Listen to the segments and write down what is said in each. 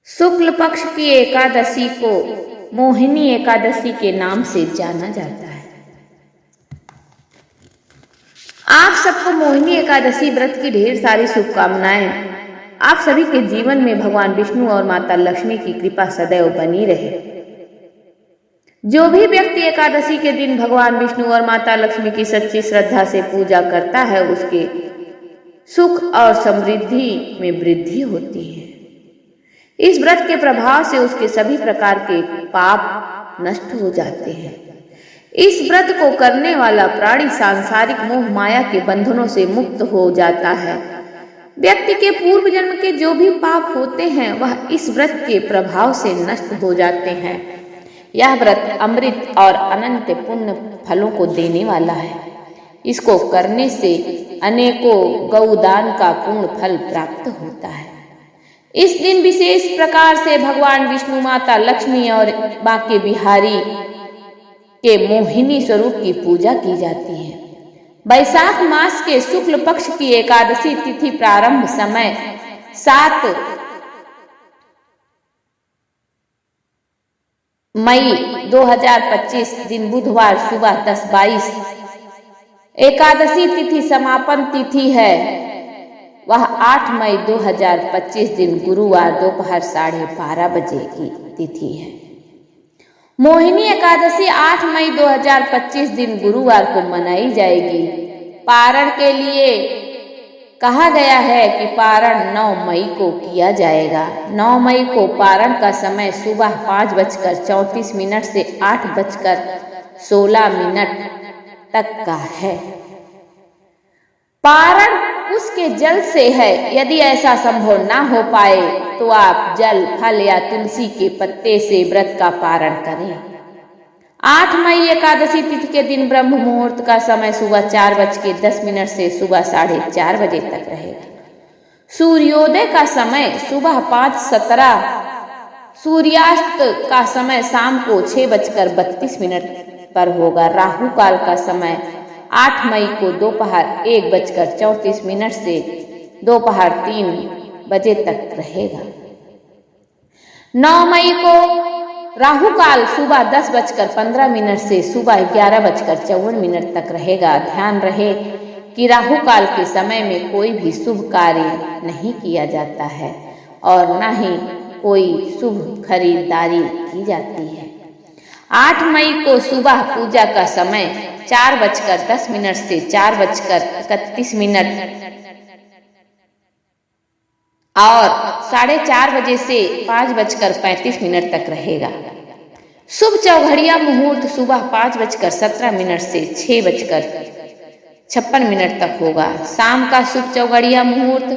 शुक्ल पक्ष की एकादशी को मोहिनी एकादशी के नाम से जाना जाता है। आप सबको मोहिनी एकादशी व्रत की ढेर सारी शुभकामनाएं। आप सभी के जीवन में भगवान विष्णु और माता लक्ष्मी की कृपा सदैव बनी रहे। जो भी व्यक्ति एकादशी के दिन भगवान विष्णु और माता लक्ष्मी की सच्ची श्रद्धा से पूजा करता है, उसके सुख और समृद्धि में वृद्धि होती है। इस व्रत के प्रभाव से उसके सभी प्रकार के पाप नष्ट हो जाते हैं। इस व्रत को करने वाला प्राणी सांसारिक मोह माया के बंधनों से मुक्त हो जाता है। व्यक्ति के पूर्व जन्म के जो भी पाप होते हैं वह इस व्रत के प्रभाव से नष्ट हो जाते हैं। यह व्रत अमृत और अनंत पुण्य फलों को देने वाला है। इसको करने से अनेकों गौदान का पूर्ण फल प्राप्त होता है। इस दिन विशेष प्रकार से भगवान विष्णु, माता लक्ष्मी और बांके बिहारी के मोहिनी स्वरूप की पूजा की जाती है। वैशाख मास के शुक्ल पक्ष की एकादशी तिथि प्रारंभ समय 7 मई 2025 दिन बुधवार सुबह 10:22। एकादशी तिथि समापन तिथि है वह 8 मई 2025 दिन गुरुवार दोपहर 12:30 बजे की तिथि है। मोहिनी एकादशी 8 मई 2025 दिन गुरुवार को मनाई जाएगी। पारण के लिए कहा गया है कि पारण 9 मई को किया जाएगा। 9 मई को पारण का समय सुबह 5:34 से 8:16 तक का है। पारण उसके जल से है। यदि ऐसा संभव ना हो पाए तो आप जल, फल या तुलसी के पत्ते से व्रत का पारण करें। 8 मई एकादशी तिथि के दिन ब्रह्म मुहूर्त का समय सुबह 4:10 से सुबह 4:30 बजे तक रहेगा। सूर्योदय का समय सुबह 5:17। सूर्यास्त का समय शाम को 6:32 पर होगा। राहु काल का समय 8 मई को दोपहर 1:34 से दोपहर 3 बजे तक रहेगा। 9 मई को राहु काल सुबह 10:15 से सुबह 11:54 तक रहेगा। ध्यान रहे कि राहु काल के समय में कोई भी शुभ कार्य नहीं किया जाता है और न ही कोई शुभ खरीदारी की जाती है। 8 मई को सुबह पूजा का समय 4:10 से 4:31 और 4:30 बजे से 5:35 तक रहेगा। शुभ चौघड़िया मुहूर्त सुबह 5:17 से 6:56 तक होगा। शाम का शुभ चौघड़िया मुहूर्त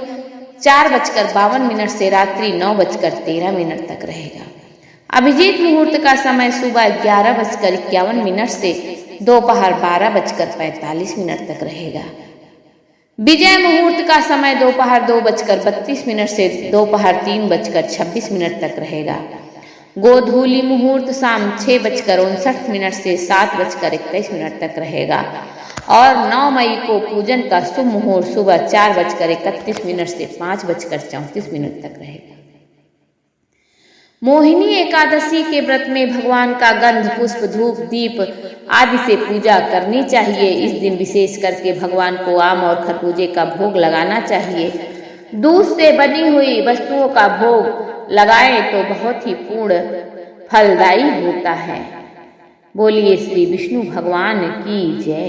4:52 से रात्रि 9:13 तक रहेगा। अभिजीत मुहूर्त का समय सुबह 11:51 से दोपहर 12:45 तक रहेगा। विजय मुहूर्त का समय दोपहर 2:32 से दोपहर 3:26 तक रहेगा। गोधूली मुहूर्त शाम 6:59 से 7:21 तक रहेगा और 9 मई को पूजन का शुभ मुहूर्त सुबह 4:31 से 5:34 तक रहेगा। मोहिनी एकादशी के व्रत में भगवान का गंध, पुष्प, धूप, दीप आदि से पूजा करनी चाहिए। इस दिन विशेष करके भगवान को आम और खरबूजे का भोग लगाना चाहिए। दूध से बनी हुई वस्तुओं का भोग लगाएं तो बहुत ही पूर्ण फलदायी होता है। बोलिए श्री विष्णु भगवान की जय।